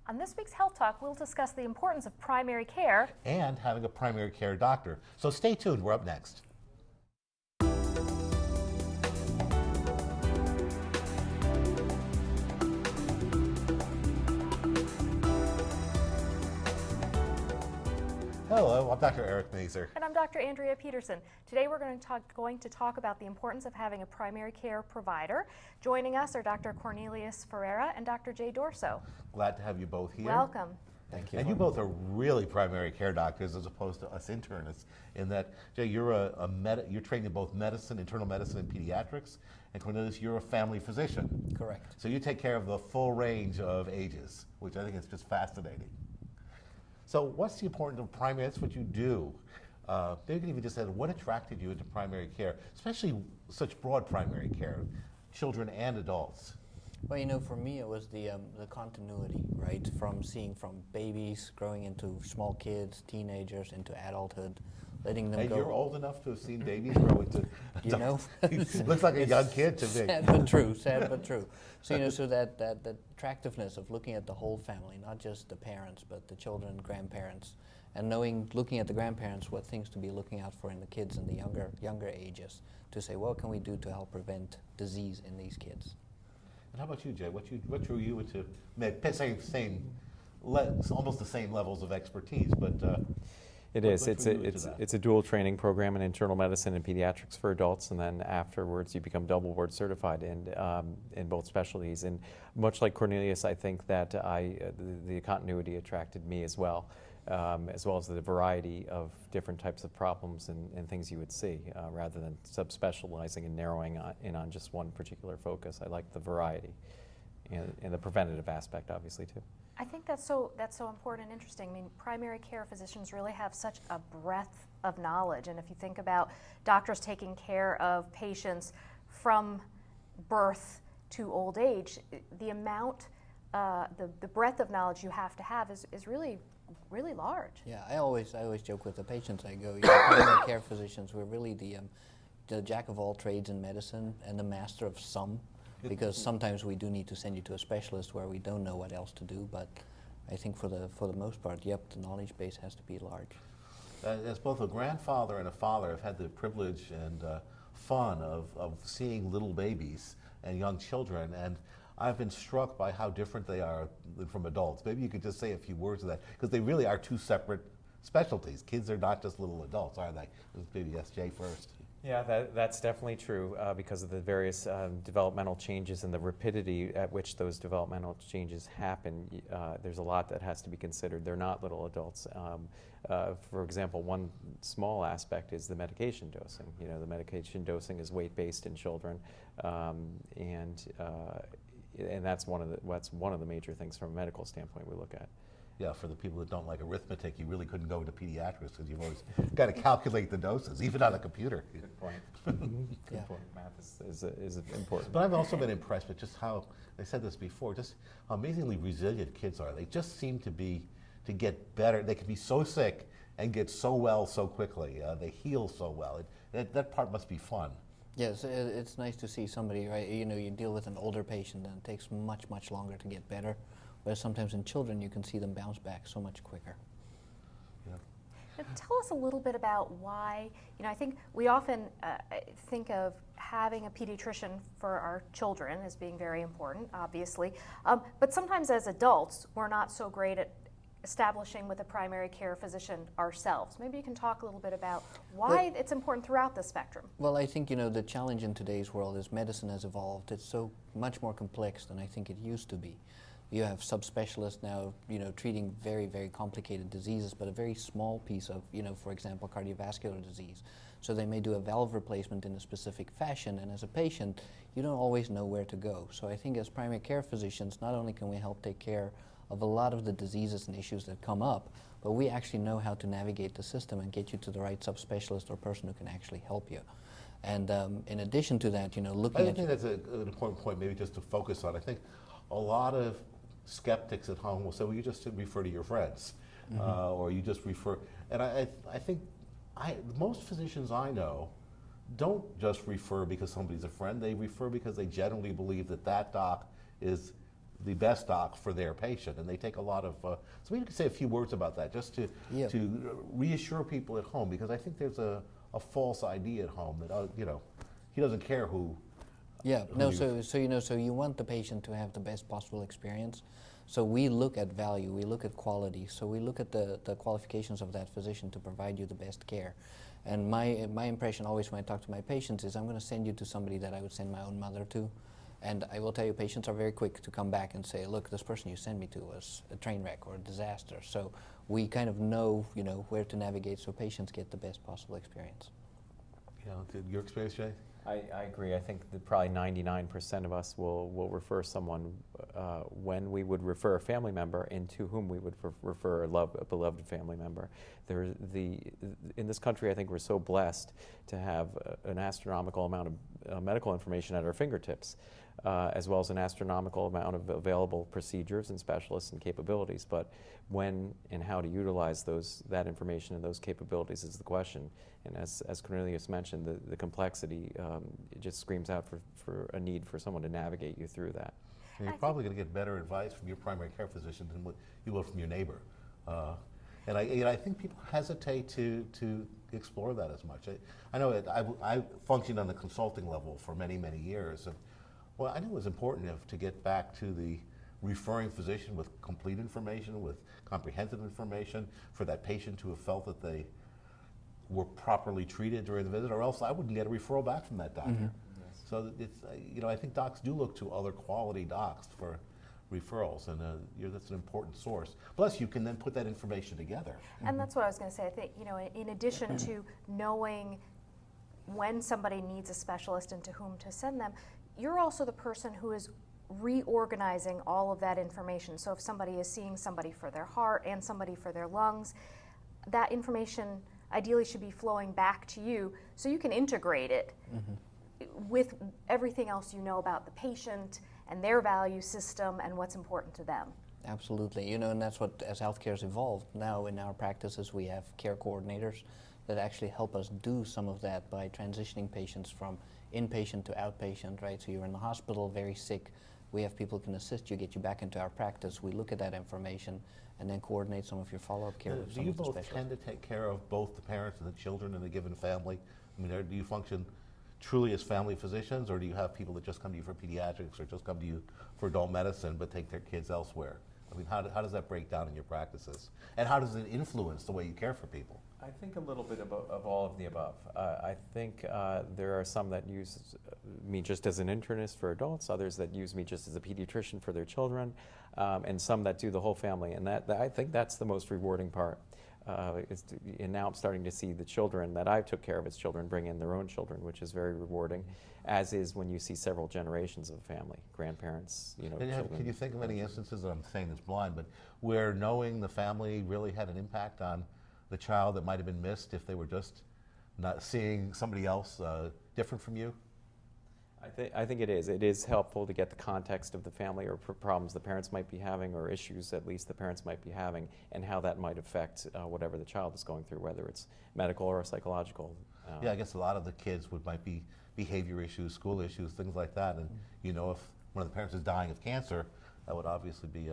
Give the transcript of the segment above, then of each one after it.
On this week's Health Talk, we'll discuss the importance of primary care and having a primary care doctor. So stay tuned, we're up next. Hello, I'm Dr. Eric Mazer. And I'm Dr. Andrea Peterson. Today we're going to talk about the importance of having a primary care provider. Joining us are Dr. Cornelius Ferreira and Dr. Jay Dorso. Glad to have you both here. Welcome. Thank you. And you both are really primary care doctors as opposed to us internists, in that, Jay, you're you're trained in both medicine, internal medicine, and pediatrics, and Cornelius, you're a family physician. Correct. So you take care of the full range of ages, which I think is just fascinating. So what's the importance of primary? That's what you do. Maybe you can even just say, what attracted you into primary care, especially such broad primary care, children and adults? Well, you know, for me it was the continuity, right? From babies growing into small kids, teenagers, into adulthood, letting them go. And you're old enough to have seen babies grow into, you know, looks like a young kid to me. Sad but true, sad but true. So, you know, so that attractiveness of looking at the whole family, not just the parents, but the children, grandparents, and looking at the grandparents, what things to be looking out for in the kids in the younger ages, to say, what can we do to help prevent disease in these kids? And how about you, Jay? What drew you into almost the same levels of expertise, but it is. It's a dual training program in internal medicine and pediatrics for adults, and then afterwards you become double board certified in both specialties. And much like Cornelius, I think that the continuity attracted me as well as the variety of different types of problems and things you would see, rather than subspecializing and narrowing in on just one particular focus. I like the variety and the preventative aspect, obviously, too. I think that's so important and interesting. I mean, primary care physicians really have such a breadth of knowledge, and if you think about doctors taking care of patients from birth to old age, the amount, the breadth of knowledge you have to have is really large. Yeah, I always joke with the patients I go, primary care physicians, we're really the jack of all trades in medicine and the master of some, because sometimes we do need to send you to a specialist where we don't know what else to do, but I think for the most part, yep, the knowledge base has to be large. As both a grandfather and a father, I've had the privilege and fun of seeing little babies and young children, and I've been struck by how different they are from adults. Maybe you could just say a few words of that, because they really are two separate specialties. Kids are not just little adults, are they? Maybe yes, Jay first. Yeah, that's definitely true because of the various developmental changes and the rapidity at which those developmental changes happen. There's a lot that has to be considered. They're not little adults. For example, one small aspect is the medication dosing. You know, the medication dosing is weight-based in children, and that's one of the major things from a medical standpoint we look at. Yeah, for the people that don't like arithmetic, you really couldn't go into pediatrics because you've always got to calculate the doses, even on a computer. Good point. Good point. Math is important. But I've also been impressed with just how, I said this before, just how amazingly resilient kids are. They just seem to get better. They can be so sick and get so well so quickly. They heal so well. That part must be fun. Yes, it's nice to see somebody, right? You know, you deal with an older patient and it takes much, much longer to get better. Whereas sometimes in children, you can see them bounce back so much quicker. Yeah. Now, tell us a little bit about why, you know, I think we often think of having a pediatrician for our children as being very important, obviously. But sometimes as adults, we're not so great at establishing with a primary care physician ourselves. Maybe you can talk a little bit about why it's important throughout the spectrum. Well, I think, you know, the challenge in today's world is medicine has evolved. It's so much more complex than I think it used to be. You have subspecialists now, you know, treating very, very complicated diseases, but a very small piece of, you know, for example, cardiovascular disease. So they may do a valve replacement in a specific fashion, and as a patient, you don't always know where to go. So I think as primary care physicians, not only can we help take care of a lot of the diseases and issues that come up, but we actually know how to navigate the system and get you to the right subspecialist or person who can actually help you. And in addition to that, you know, looking at... I think that's an important point maybe just to focus on. I think a lot of skeptics at home will say, well, you just refer to your friends, or you just refer, and I think most physicians I know don't just refer because somebody's a friend, they refer because they generally believe that doc is the best doc for their patient, and they take a lot of. So maybe you could say a few words about that, just to reassure people at home, because I think there's a false idea at home that he doesn't care who. Yeah, no, so you want the patient to have the best possible experience. So we look at value, we look at quality, so we look at the qualifications of that physician to provide you the best care. And my impression always when I talk to my patients is I'm going to send you to somebody that I would send my own mother to. And I will tell you, patients are very quick to come back and say, look, this person you sent me to was a train wreck or a disaster. So we kind of know, where to navigate so patients get the best possible experience. Your experience, Jay? I agree. I think that probably 99% of us will refer someone when we would refer a family member and to whom we would refer a beloved family member. In this country, I think we're so blessed to have an astronomical amount of medical information at our fingertips, as well as an astronomical amount of available procedures and specialists and capabilities. But when and how to utilize that information and those capabilities is the question. And as Cornelius mentioned, the complexity it just screams out for a need for someone to navigate you through that. And you're probably going to get better advice from your primary care physician than what you will from your neighbor. And I think people hesitate to explore that as much. I know I functioned on the consulting level for many, many years. And, I knew it was important to get back to the referring physician with complete information, with comprehensive information for that patient to have felt that they were properly treated during the visit, or else I wouldn't get a referral back from that doctor. Mm-hmm. Yes. So it's, I think docs do look to other quality docs for referrals, and that's an important source. Plus, you can then put that information together. And that's what I was going to say. I think, in addition to knowing when somebody needs a specialist and to whom to send them, you're also the person who is reorganizing all of that information. So if somebody is seeing somebody for their heart and somebody for their lungs, that information ideally should be flowing back to you so you can integrate it with everything else you know about the patient and their value system and what's important to them. Absolutely. And that's what, as healthcare has evolved, now in our practices we have care coordinators that actually help us do some of that by transitioning patients from inpatient to outpatient, right? So you're in the hospital, very sick. We have people who can assist you, get you back into our practice. We look at that information and then coordinate some of your follow-up care with some of the specialists. Do you both tend to take care of both the parents and the children in a given family? I mean, do you function truly as family physicians, or do you have people that just come to you for pediatrics or just come to you for adult medicine but take their kids elsewhere? I mean, how does that break down in your practices? And how does it influence the way you care for people? I think a little bit of all of the above. I think there are some that use me just as an internist for adults, others that use me just as a pediatrician for their children, and some that do the whole family. And I think that's the most rewarding part. And now I'm starting to see the children that I took care of as children bring in their own children, which is very rewarding, as is when you see several generations of a family, grandparents, children. Can you think of any instances, I'm saying this blind, but where knowing the family really had an impact on the child that might have been missed if they were just not seeing somebody else different from you? I think it is. It is helpful to get the context of the family or problems the parents might be having, or issues at least the parents might be having, and how that might affect whatever the child is going through, whether it's medical or psychological. Yeah, I guess a lot of the kids might be behavior issues, school issues, things like that. And if one of the parents is dying of cancer, that would obviously be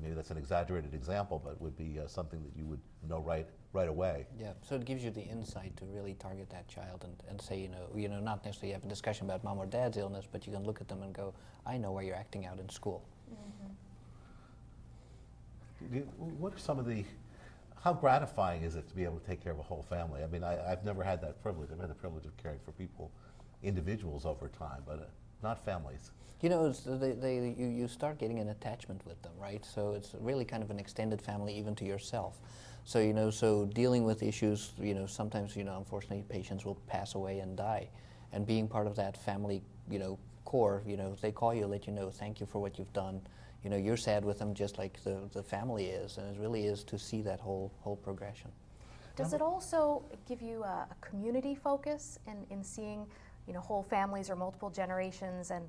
maybe that's an exaggerated example, but would be something that you would know right away. Yeah, so it gives you the insight to really target that child and say, not necessarily have a discussion about mom or dad's illness, but you can look at them and go, I know where you're acting out in school. What are some of how gratifying is it to be able to take care of a whole family? I mean, I've never had that privilege. I've had the privilege of caring for people, individuals over time, but not families. You start getting an attachment with them, right? So it's really kind of an extended family even to yourself. So, so dealing with issues, sometimes, unfortunately patients will pass away and die. And being part of that family, core, they call you, let you know, thank you for what you've done. You're sad with them just like the family is, and it really is to see that whole progression. Does it also give you a community focus in seeing, whole families or multiple generations, and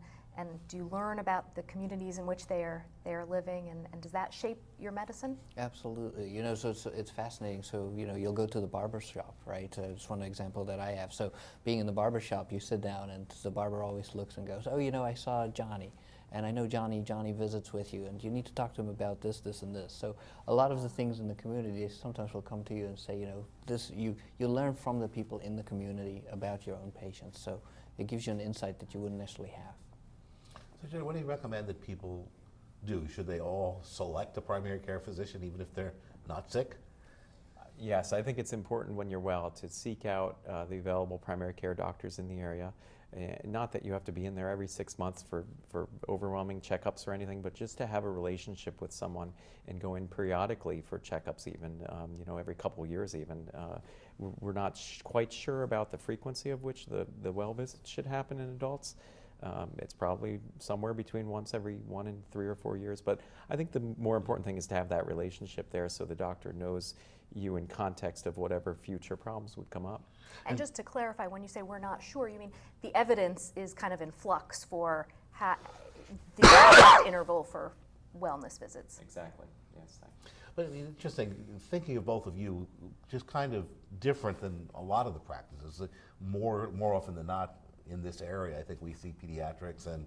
do you learn about the communities in which they are living, and does that shape your medicine? Absolutely. So it's fascinating. So you'll go to the barber shop, right? It's one example that I have. So being in the barber shop, you sit down and the barber always looks and goes, oh, I saw Johnny. and I know Johnny visits with you, and you need to talk to him about this, this, and this. So a lot of the things in the community sometimes will come to you and say, you know, this you learn from the people in the community about your own patients. So it gives you an insight that you wouldn't necessarily have. So Jenny, what do you recommend that people do? Should they all select a primary care physician even if they're not sick? Yes, I think it's important when you're well to seek out the available primary care doctors in the area. Not that you have to be in there every 6 months for overwhelming checkups or anything, but just to have a relationship with someone and go in periodically for checkups even, you know, every couple years even. We're not quite sure about the frequency of which the well visits should happen in adults. It's probably somewhere between once every 1 and 3 or 4 years, but I think the more important thing is to have that relationship there so the doctor knows you in context of whatever future problems would come up. And just to clarify, when you say we're not sure, you mean the evidence is kind of in flux for the interval for wellness visits? Exactly, yes. But I mean, interesting, thinking of both of you, just kind of different than a lot of the practices. More often than not in this area, I think we see pediatrics and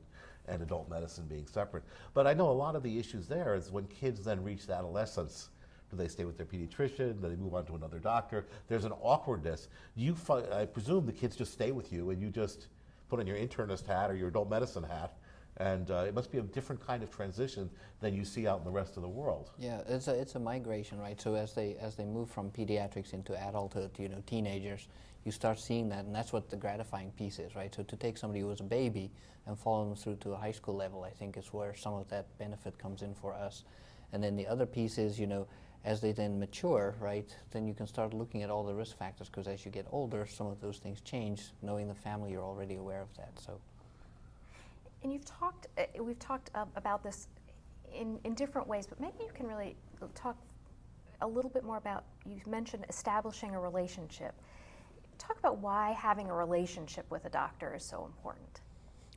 adult medicine being separate. But I know a lot of the issues there is when kids then reach adolescence. Do they stay with their pediatrician? Do they move on to another doctor? There's an awkwardness. I presume the kids just stay with you and you just put on your internist hat or your adult medicine hat, and it must be a different kind of transition than you see out in the rest of the world. Yeah, it's a migration, right? So as they move from pediatrics into adulthood, you know, teenagers, you start seeing that, and that's what the gratifying piece is, right? So to take somebody who was a baby and follow them through to a high school level, I think is where some of that benefit comes in for us. And then the other piece is, you know, as they then mature, right, then you can start looking at all the risk factors, because as you get older, some of those things change. Knowing the family, you're already aware of that. So. And we've talked about this in different ways, but maybe you can really talk a little bit more about, you mentioned establishing a relationship. Talk about why having a relationship with a doctor is so important.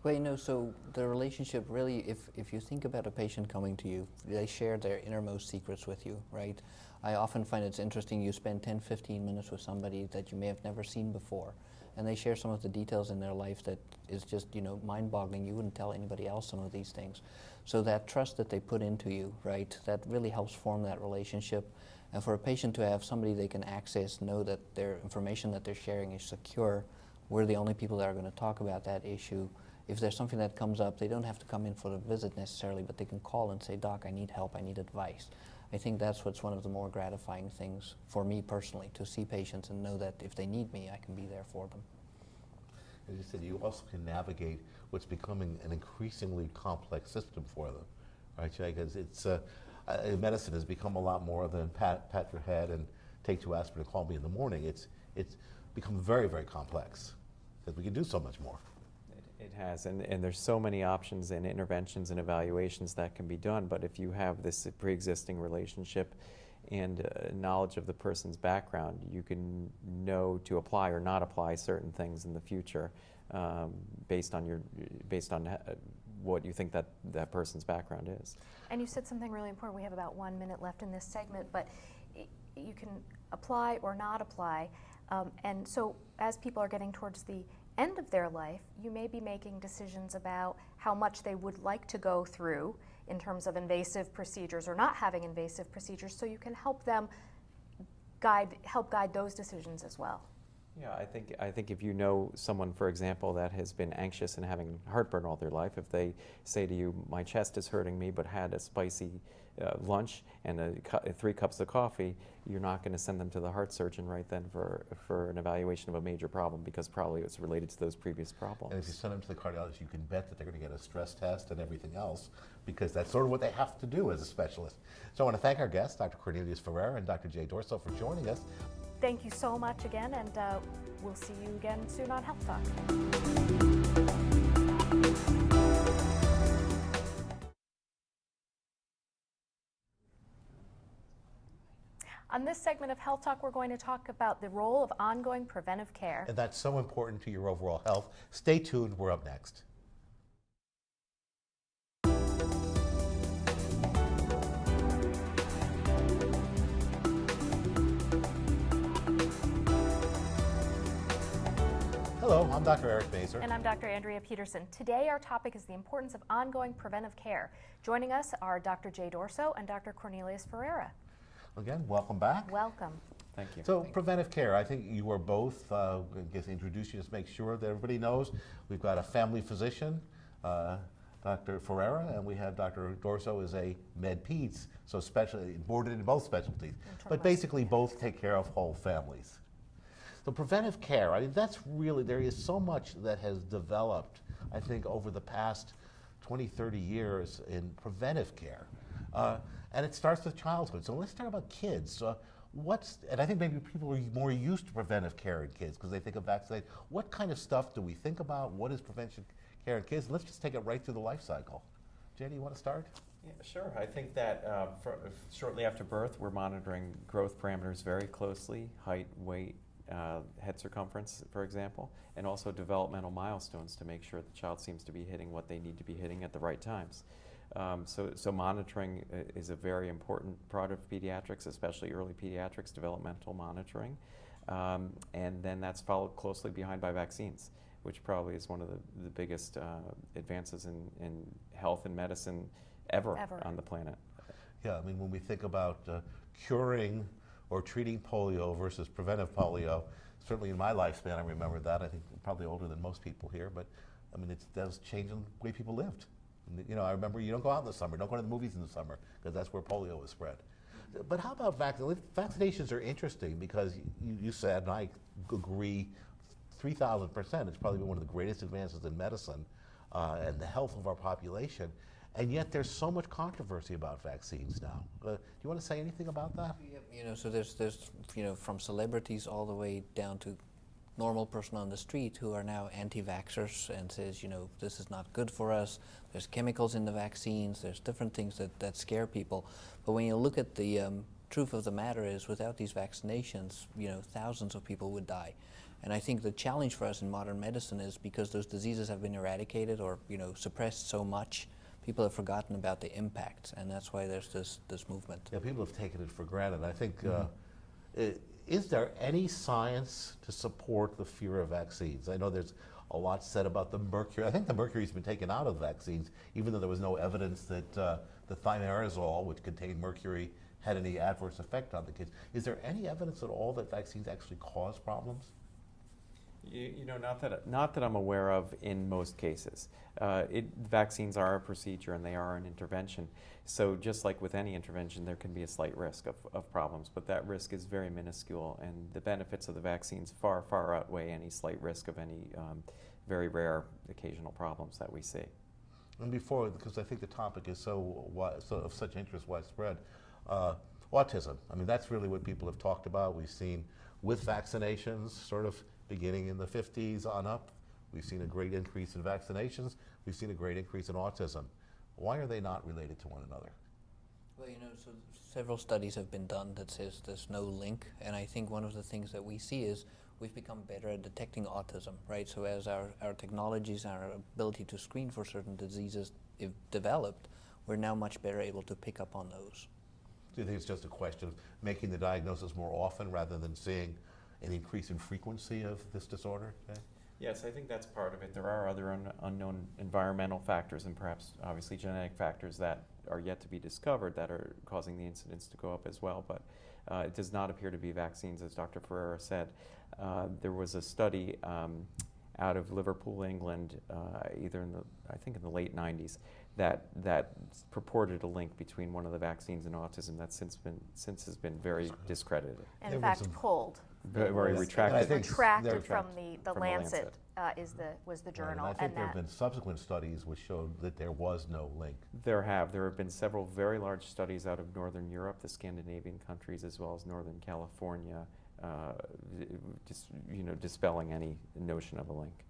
Well, you know, so the relationship really, if you think about a patient coming to you, they share their innermost secrets with you, right? I often find it's interesting, you spend 10, 15 minutes with somebody that you may have never seen before, and they share some of the details in their life that is just, you know, mind-boggling. You wouldn't tell anybody else some of these things. So that trust that they put into you, right, that really helps form that relationship. And for a patient to have somebody they can access, know that their information that they're sharing is secure, we're the only people that are going to talk about that issue. If there's something that comes up, they don't have to come in for the visit necessarily, but they can call and say, Doc, I need help, I need advice. I think that's what's one of the more gratifying things for me personally, to see patients and know that if they need me, I can be there for them. As you said, you also can navigate what's becoming an increasingly complex system for them, right? Because it's medicine has become a lot more than pat your head and take 2 aspirin and call me in the morning. It's become very, very complex because we can do so much more. It has, and there's so many options and interventions and evaluations that can be done, but if you have this pre-existing relationship and knowledge of the person's background, you can know to apply or not apply certain things in the future based on what you think that person's background is. And you said something really important. We have about 1 minute left in this segment, but you can apply or not apply. And so as people are getting towards the end of their life, you may be making decisions about how much they would like to go through in terms of invasive procedures or not having invasive procedures, so you can help them help guide those decisions as well. Yeah, I think if you know someone, for example, that has been anxious and having heartburn all their life, if they say to you, my chest is hurting me, but had a spicy lunch and 3 cups of coffee, you're not going to send them to the heart surgeon right then for an evaluation of a major problem, because probably it's related to those previous problems. And if you send them to the cardiologist, you can bet that they're going to get a stress test and everything else, because that's sort of what they have to do as a specialist. So I want to thank our guests, Dr. Cornelius Ferreira and Dr. Jay Dorso, for joining us. Thank you so much again, and we'll see you again soon on Health Talk. On this segment of Health Talk, we're going to talk about the role of ongoing preventive care. And that's so important to your overall health. Stay tuned, we're up next. Hello, I'm Dr. Eric Mazer. And I'm Dr. Andrea Peterson. Today our topic is the importance of ongoing preventive care. Joining us are Dr. Jay Dorso and Dr. Cornelius Ferreira. Again, welcome back. Welcome. Thank you. So, preventive care, I think you are both, I guess introduce you, just make sure that everybody knows. We've got a family physician, Dr. Ferreira, and we have Dr. Dorso is a med peds, so boarded in both specialties. But basically both take care of whole families. So preventive care, I mean, that's really, there is so much that has developed, I think, over the past 20, 30 years in preventive care. And it starts with childhood. So let's talk about kids. And I think maybe people are more used to preventive care in kids because they think of vaccination. What kind of stuff do we think about? What is prevention care in kids? Let's just take it right through the life cycle. Jay, do you want to start? Yeah, sure. I think that shortly after birth, we're monitoring growth parameters very closely, height, weight, head circumference, for example, and also developmental milestones to make sure the child seems to be hitting what they need to be hitting at the right times. So monitoring is a very important part of pediatrics, especially early pediatrics, developmental monitoring. And then that's followed closely behind by vaccines, which probably is one of the biggest advances in health and medicine ever on the planet. Yeah, I mean, when we think about curing or treating polio versus preventive polio, certainly in my lifespan I remember that. I think I'm probably older than most people here, but I mean, it does change the way people lived. And, you know, I remember you don't go out in the summer, don't go to the movies in the summer, because that's where polio is spread. But how about vaccinations are interesting because you said, and I agree 3,000%, it's probably been one of the greatest advances in medicine and the health of our population. And yet there's so much controversy about vaccines now. Do you want to say anything about that? You know, so there's you know, from celebrities all the way down to normal person on the street who are now anti-vaxxers and says, you know, this is not good for us. There's chemicals in the vaccines. There's different things that scare people. But when you look at the truth of the matter is, without these vaccinations, you know, thousands of people would die. And I think the challenge for us in modern medicine is because those diseases have been eradicated or, you know, suppressed so much, people have forgotten about the impact, and that's why there's this movement. Yeah, people have taken it for granted. I think, is there any science to support the fear of vaccines? I know there's a lot said about the mercury. I think the mercury's been taken out of vaccines, even though there was no evidence that the thimerosal, which contained mercury, had any adverse effect on the kids. Is there any evidence at all that vaccines actually cause problems? You know, not that I'm aware of in most cases. Vaccines are a procedure and they are an intervention. So just like with any intervention, there can be a slight risk of problems, but that risk is very minuscule, and the benefits of the vaccines far, far outweigh any slight risk of any very rare occasional problems that we see. And before, because I think the topic is so of such interest, widespread, autism. I mean, that's really what people have talked about. We've seen with vaccinations, sort of beginning in the 50s on up, we've seen a great increase in vaccinations. We've seen a great increase in autism. Why are they not related to one another? Well, you know, so several studies have been done that says there's no link, and I think one of the things that we see is we've become better at detecting autism, right? So as our technologies, our ability to screen for certain diseases developed, we're now much better able to pick up on those. Do you think it's just a question of making the diagnosis more often rather than seeing an increase in frequency of this disorder? Okay. Yes, I think that's part of it. There are other unknown environmental factors and perhaps obviously genetic factors that are yet to be discovered that are causing the incidence to go up as well, but it does not appear to be vaccines, as Dr. Ferreira said. There was a study out of Liverpool, England, either I think in the late 90s, that purported a link between one of the vaccines and autism that since has been very discredited. And in fact, pulled. Very retracted. Retracted from the Lancet was the journal. Right, and I think there have been subsequent studies which showed that there was no link. There have been several very large studies out of Northern Europe, the Scandinavian countries, as well as Northern California, dispelling any notion of a link.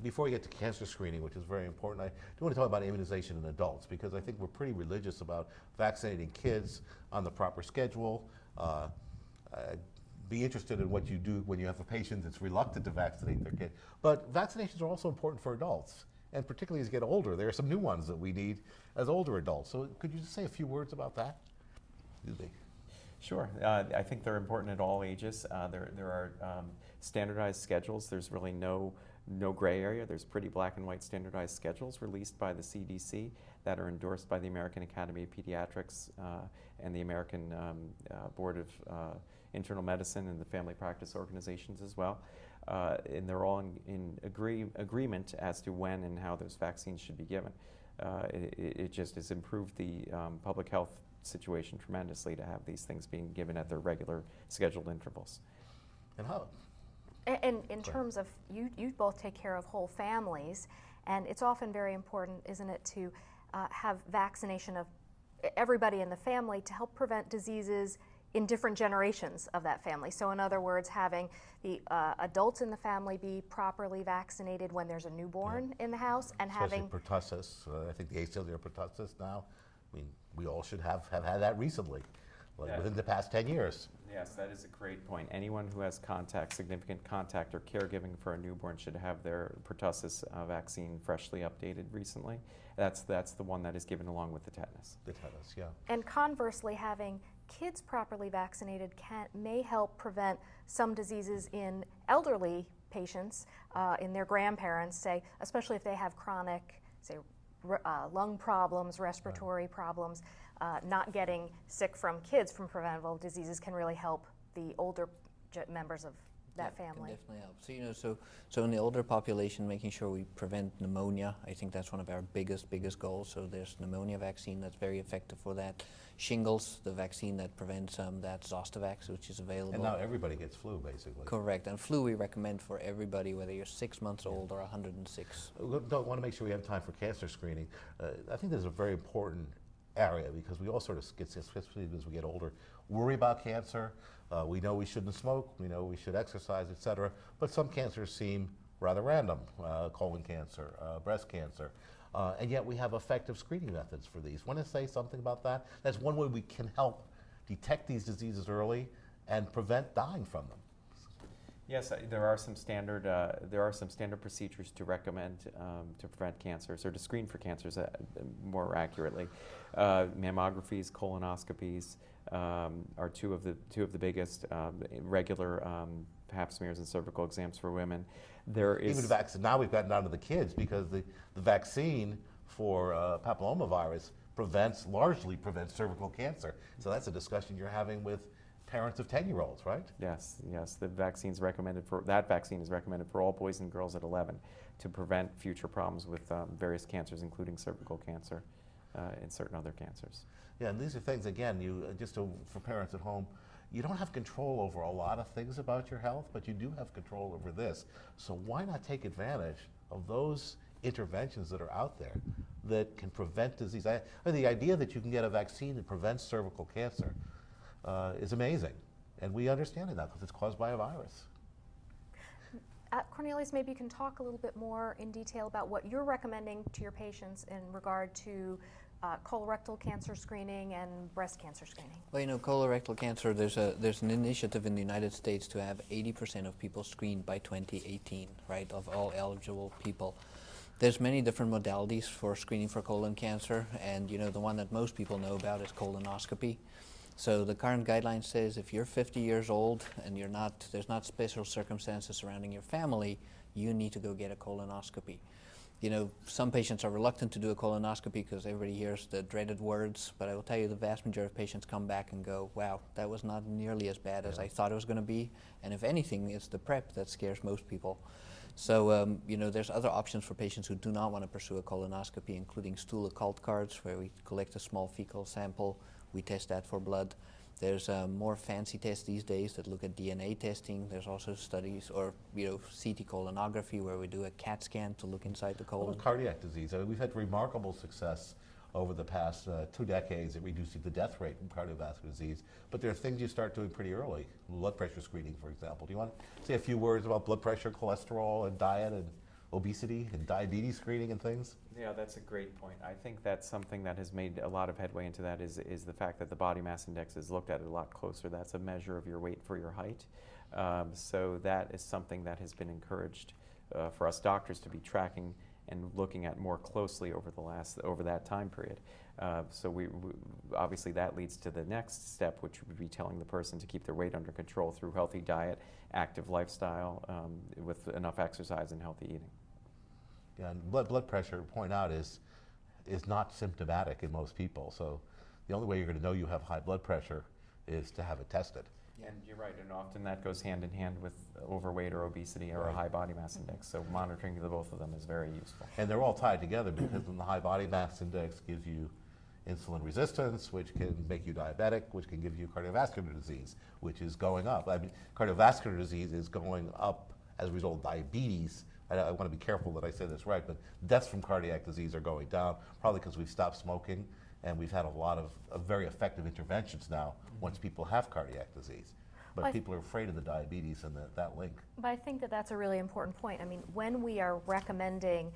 Before we get to cancer screening, which is very important, I do want to talk about immunization in adults because I think we're pretty religious about vaccinating kids on the proper schedule. Be interested in what you do when you have a patient that's reluctant to vaccinate their kid. But vaccinations are also important for adults, and particularly as you get older. There are some new ones that we need as older adults. So could you just say a few words about that? Excuse me. Sure. I think they're important at all ages. There are standardized schedules. There's really no gray area. There's pretty black and white standardized schedules released by the CDC that are endorsed by the American Academy of Pediatrics and the American Board of Internal Medicine and the family practice organizations as well. And they're all in agreement as to when and how those vaccines should be given. It just has improved the public health situation tremendously to have these things being given at their regular scheduled intervals. And how? And in terms of, you both take care of whole families, and it's often very important, isn't it, to have vaccination of everybody in the family to help prevent diseases in different generations of that family. So in other words, having the adults in the family be properly vaccinated when there's a newborn in the house, and especially having pertussis. I think the acellular pertussis now, I mean, we all should have had that recently, within the past 10 years. Yes, that is a great point. Anyone who has significant contact or caregiving for a newborn should have their pertussis vaccine freshly updated recently. That's the one that is given along with the tetanus. The tetanus, yeah. And conversely, having kids properly vaccinated may help prevent some diseases in elderly patients, in their grandparents, say, especially if they have chronic, say, lung problems, respiratory problems. Not getting sick from kids from preventable diseases can really help the older members of that family. Can definitely help. So so in the older population, making sure we prevent pneumonia, I think that's one of our biggest goals. So there's pneumonia vaccine that's very effective for that. Shingles, the vaccine that prevents that's Zostavax, which is available. And now everybody gets flu, basically. Correct. And flu we recommend for everybody, whether you're 6 months old or 106. Don't want to make sure we have time for cancer screening. I think this is a very important area because we all sort of get, especially as we get older, worry about cancer. We know we shouldn't smoke, we know we should exercise, etc. But some cancers seem rather random, colon cancer, breast cancer. And yet we have effective screening methods for these. Want to say something about that? That's one way we can help detect these diseases early and prevent dying from them. Yes, there are some standard procedures to recommend to prevent cancers or to screen for cancers more accurately. Mammographies, colonoscopies are two of the biggest. Regular pap smears and cervical exams for women. There is even vaccine. Now we've gotten down to the kids because the vaccine for papillomavirus largely prevents cervical cancer. So that's a discussion you're having with parents of 10-year-olds, right? Yes. The vaccine is recommended for all boys and girls at 11 to prevent future problems with various cancers, including cervical cancer and certain other cancers. Yeah, and these are things, again, for parents at home, you don't have control over a lot of things about your health, but you do have control over this. So why not take advantage of those interventions that are out there that can prevent disease? The idea that you can get a vaccine that prevents cervical cancer is amazing, and we understand it now because it's caused by a virus. Cornelius, maybe you can talk a little bit more in detail about what you're recommending to your patients in regard to colorectal cancer screening and breast cancer screening. Well, colorectal cancer, there's an initiative in the United States to have 80% of people screened by 2018, right, of all eligible people. There's many different modalities for screening for colon cancer, and the one that most people know about is colonoscopy. So the current guideline says if you're 50 years old and there's not special circumstances surrounding your family, you need to go get a colonoscopy. Some patients are reluctant to do a colonoscopy because everybody hears the dreaded words, but I will tell you the vast majority of patients come back and go, wow, that was not nearly as bad as I thought it was going to be. And if anything, it's the prep that scares most people. So, there's other options for patients who do not want to pursue a colonoscopy, including stool occult cards, where we collect a small fecal sample. We test that for blood. There's more fancy tests these days that look at DNA testing. There's also studies or CT colonography where we do a CAT scan to look inside the colon. Cardiac disease. We've had remarkable success over the past 2 decades at reducing the death rate from cardiovascular disease. But there are things you start doing pretty early. Blood pressure screening, for example. Do you want to say a few words about blood pressure, cholesterol, and diet, and obesity, and diabetes screening and things? Yeah, that's a great point. I think that's something that has made a lot of headway into that is the fact that the body mass index is looked at a lot closer. That's a measure of your weight for your height. So that is something that has been encouraged for us doctors to be tracking and looking at more closely over that time period. So we obviously that leads to the next step, which would be telling the person to keep their weight under control through healthy diet, active lifestyle, with enough exercise and healthy eating. Yeah, and blood pressure, point out, is not symptomatic in most people. So the only way you're going to know you have high blood pressure is to have it tested. And you're right, and often that goes hand in hand with overweight or obesity or a high body mass index. So monitoring the both of them is very useful. And they're all tied together because the high body mass index gives you insulin resistance, which can make you diabetic, which can give you cardiovascular disease, which is going up. I mean, cardiovascular disease is going up as a result of diabetes. I want to be careful that I say this right, but deaths from cardiac disease are going down, probably because we've stopped smoking and we've had a lot of very effective interventions now once people have cardiac disease. But people are afraid of the diabetes and that link. But I think that that's a really important point. I mean, when we are recommending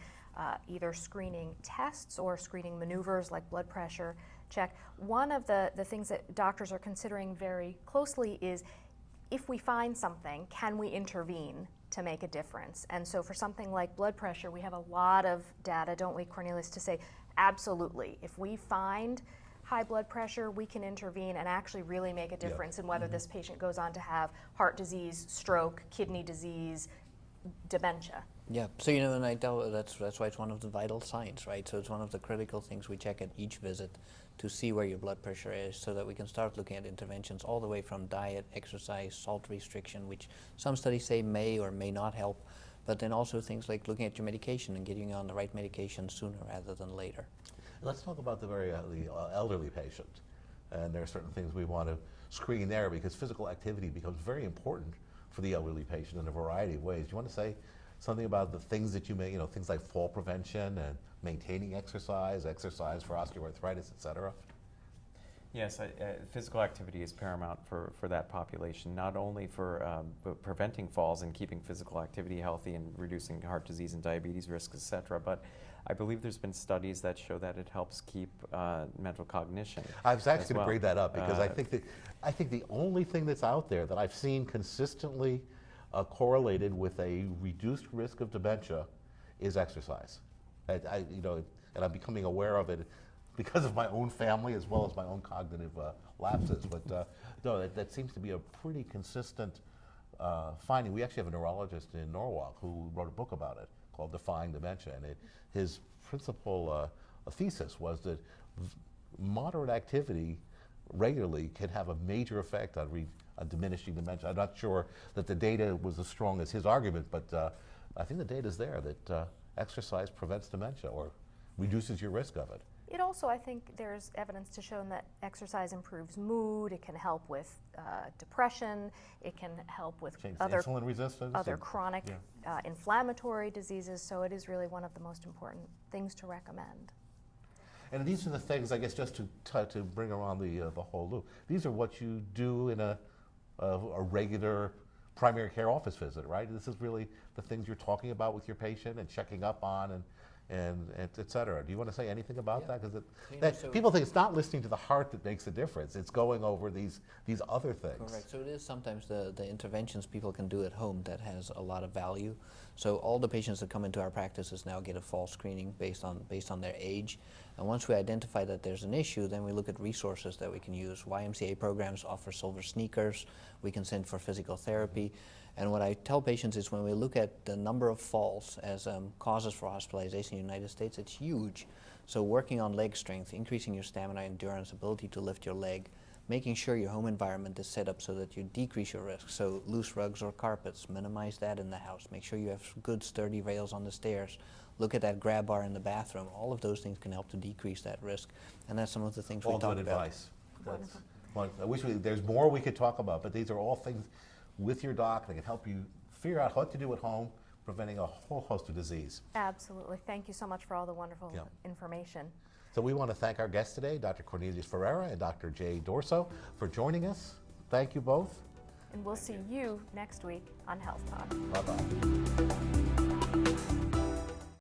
either screening tests or screening maneuvers like blood pressure check, one of the things that doctors are considering very closely is, if we find something, can we intervene to make a difference? And so for something like blood pressure, we have a lot of data, don't we, Cornelius, to say absolutely, if we find high blood pressure, we can intervene and actually really make a difference in whether this patient goes on to have heart disease, stroke, kidney disease, dementia. Yeah, so and I tell that's why it's one of the vital signs, right? So it's one of the critical things we check at each visit to see where your blood pressure is, so that we can start looking at interventions all the way from diet, exercise, salt restriction, which some studies say may or may not help, but then also things like looking at your medication and getting you on the right medication sooner rather than later. Let's talk about the elderly patient. And there are certain things we want to screen there, because physical activity becomes very important for the elderly patient in a variety of ways. Do you want to say something about the things that you may, things like fall prevention and maintaining exercise for osteoarthritis, et cetera? Yes, physical activity is paramount for that population, not only for preventing falls and keeping physical activity healthy and reducing heart disease and diabetes risks, et cetera, but I believe there's been studies that show that it helps keep mental cognition. I was actually going to bring that up, because I think the only thing that's out there that I've seen consistently correlated with a reduced risk of dementia is exercise. And I'm becoming aware of it because of my own family as well as my own cognitive lapses. But no, that seems to be a pretty consistent finding. We actually have a neurologist in Norwalk who wrote a book about it called Defying Dementia, and his principal thesis was that moderate activity regularly can have a major effect on diminishing dementia. I'm not sure that the data was as strong as his argument, but I think the data is there that exercise prevents dementia or reduces your risk of it. It also, I think, there's evidence to show that exercise improves mood. It can help with depression. It can help with insulin resistance, other chronic inflammatory diseases. So it is really one of the most important things to recommend. And these are the things, I guess, just to bring around the whole loop. These are what you do in a regular primary care office visit, right? This is really the things you're talking about with your patient and checking up on and et cetera. Do you want to say anything about that? Because people think it's not listening to the heart that makes a difference. It's going over these other things. Correct. So it is sometimes the interventions people can do at home that has a lot of value. So all the patients that come into our practices now get a fall screening based on their age. And once we identify that there's an issue, then we look at resources that we can use. YMCA programs offer silver sneakers. We can send for physical therapy. And what I tell patients is, when we look at the number of falls as causes for hospitalization in the United States, it's huge. So working on leg strength, increasing your stamina, endurance, ability to lift your leg, making sure your home environment is set up so that you decrease your risk. So loose rugs or carpets, minimize that in the house. Make sure you have good sturdy rails on the stairs. Look at that grab bar in the bathroom. All of those things can help to decrease that risk. And that's some of the things we talk about. All good advice. I wish there's more we could talk about, but these are all things with your doc that can help you figure out what to do at home, preventing a whole host of disease. Absolutely. Thank you so much for all the wonderful information. So we want to thank our guests today, Dr. Cornelius Ferreira and Dr. Jay Dorso, for joining us. Thank you both. And we'll see you next week on Health Talk. Bye-bye.